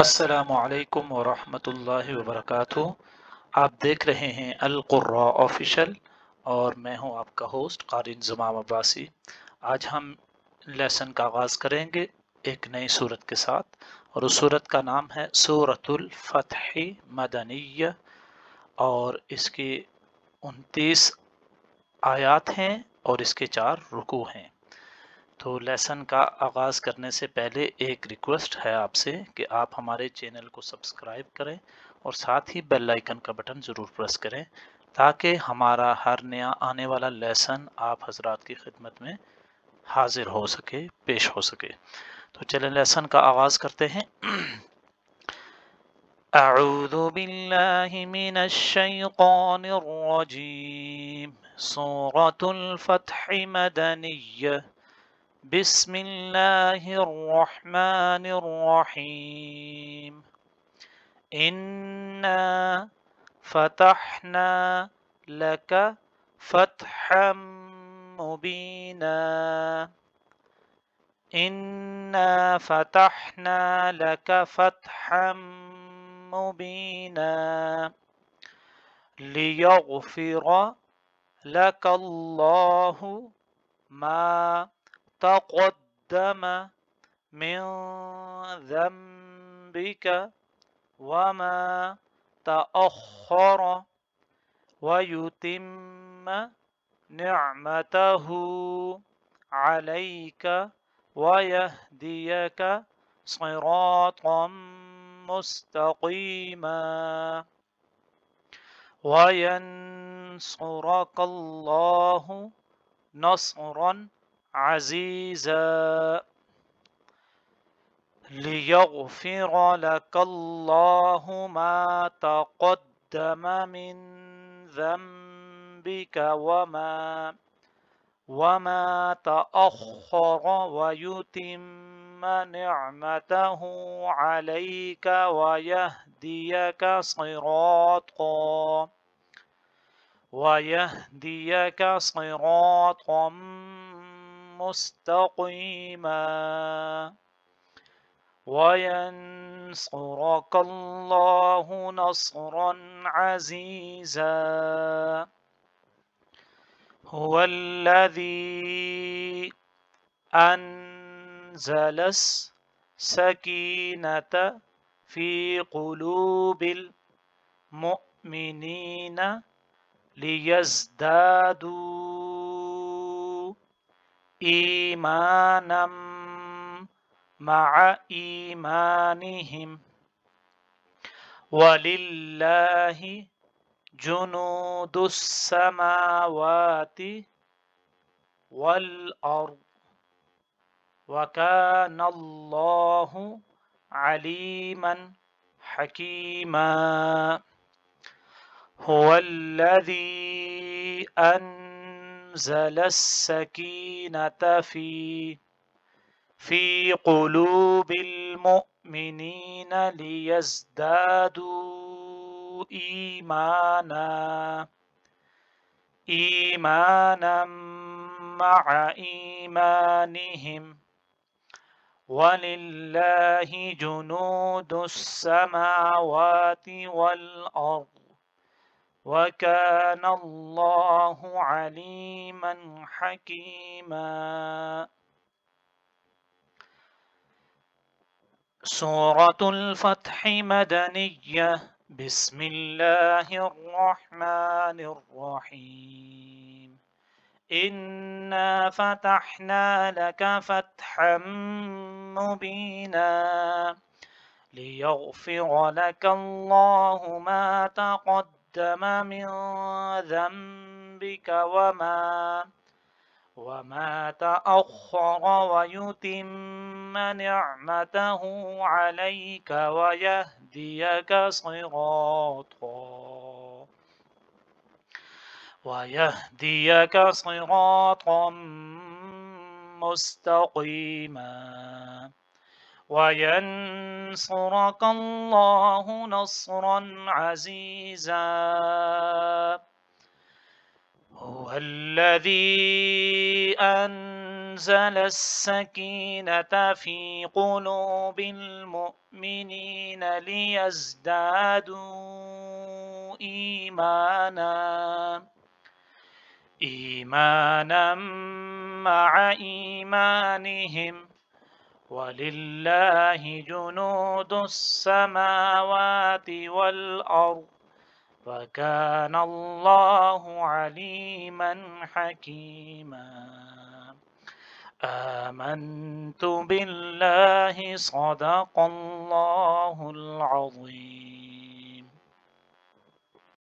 السلام علیکم ورحمۃ اللہ وبرکاتہ۔ آپ دیکھ رہے ہیں القراء آفیشل اور میں ہوں آپ کا ہوسٹ قاری انضمام عباسی۔ آج ہم لیسن کا آغاز کریں گے ایک نئی صورت کے ساتھ، اور اس صورت کا نام ہے سورۃ الفتح مدنیہ، اور اس کی 29 آیات ہیں اور اس کے 4 رکوع ہیں۔ تو لیسن کا آغاز کرنے سے پہلے ایک ریکویسٹ ہے آپ سے کہ آپ ہمارے چینل کو سبسکرائب کریں اور ساتھ ہی بیل آئیکن کا بٹن ضرور پریس کریں تاکہ ہمارا ہر نیا آنے والا لیسن آپ حضرات کی خدمت میں حاضر ہو سکے، پیش ہو سکے۔ تو چلیں لیسن کا آغاز کرتے ہیں۔ اعوذ باللہ من الشیطان الرجیم، سورۃ الفتح مدنیہ، بسم اللہ الرحمن الرحیم، انا فتحنا لک فتحا مبینا، انا فتحنا لک فتحا مبینا، لیغفر لک اللہ ما تقدم من ذنبك وما تأخر ويتم نعمته عليك ويهديك صراطا مستقيما وينصرك الله نصرا عزيزا، ليغفر لك الله ما تقدم من ذنبك وما تأخر ويتم نعمته عليك ويهديك صراطا مستقيما وينصرك الله نصرا عزيزا، هو الذي أنزل السكينة في قلوب المؤمنين ليزدادوا إيمانا مع إيمانهم، ولله جنود السماوات والأرض وكان الله عليما حكيما، هو الذي أنزل السكينة في قلوب المؤمنين ليزدادوا إيمانا مع إيمانهم، ولله جنود السماوات والأرض وكان الله عليما حكيما۔ سورة الفتح مدنية، بسم الله الرحمن الرحيم، إنا فتحنا لك فتحا مبينا، ليغفر لك الله ما تقدم من ذنبك وما تأخر ويتم نعمته عليك ويهديك صراطا مستقيما وينصرك الله نصرا عزيزا، هو الذي أنزل أنزل السكينة في قلوب المؤمنين ليزدادوا إيمانا مع إيمانهم ولله جنود السماوات والأرض وكان الله عليما حكيما. آمنت بالله صدق الله العظيم.